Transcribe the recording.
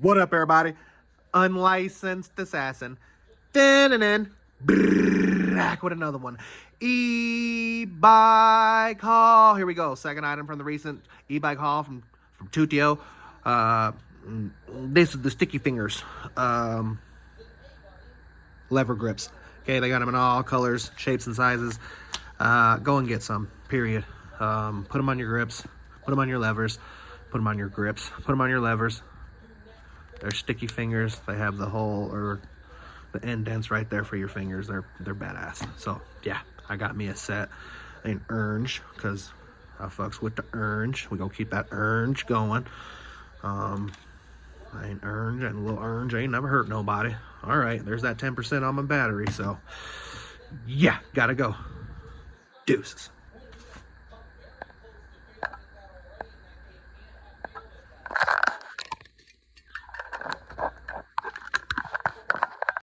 What up, everybody? Unlicensed assassin. Dun-dun-dun. Back with another one. E-bike haul. Here we go. Second item from the recent e-bike haul from Tutio. This is the sticky fingers. Lever grips. Okay, they got them in all colors, shapes, and sizes. Go and get some. Period. Put them on your grips. Put them on your levers. Put them on your grips. Put them on your levers. They're sticky fingers. They have the hole or the indents right there for your fingers. They're badass. So yeah, I got me a set, an orange, because I fucks with the orange. We gonna keep that orange going. An orange and a little orange ain't never hurt nobody. All right, there's that 10% on my battery. So yeah, gotta go. Deuces.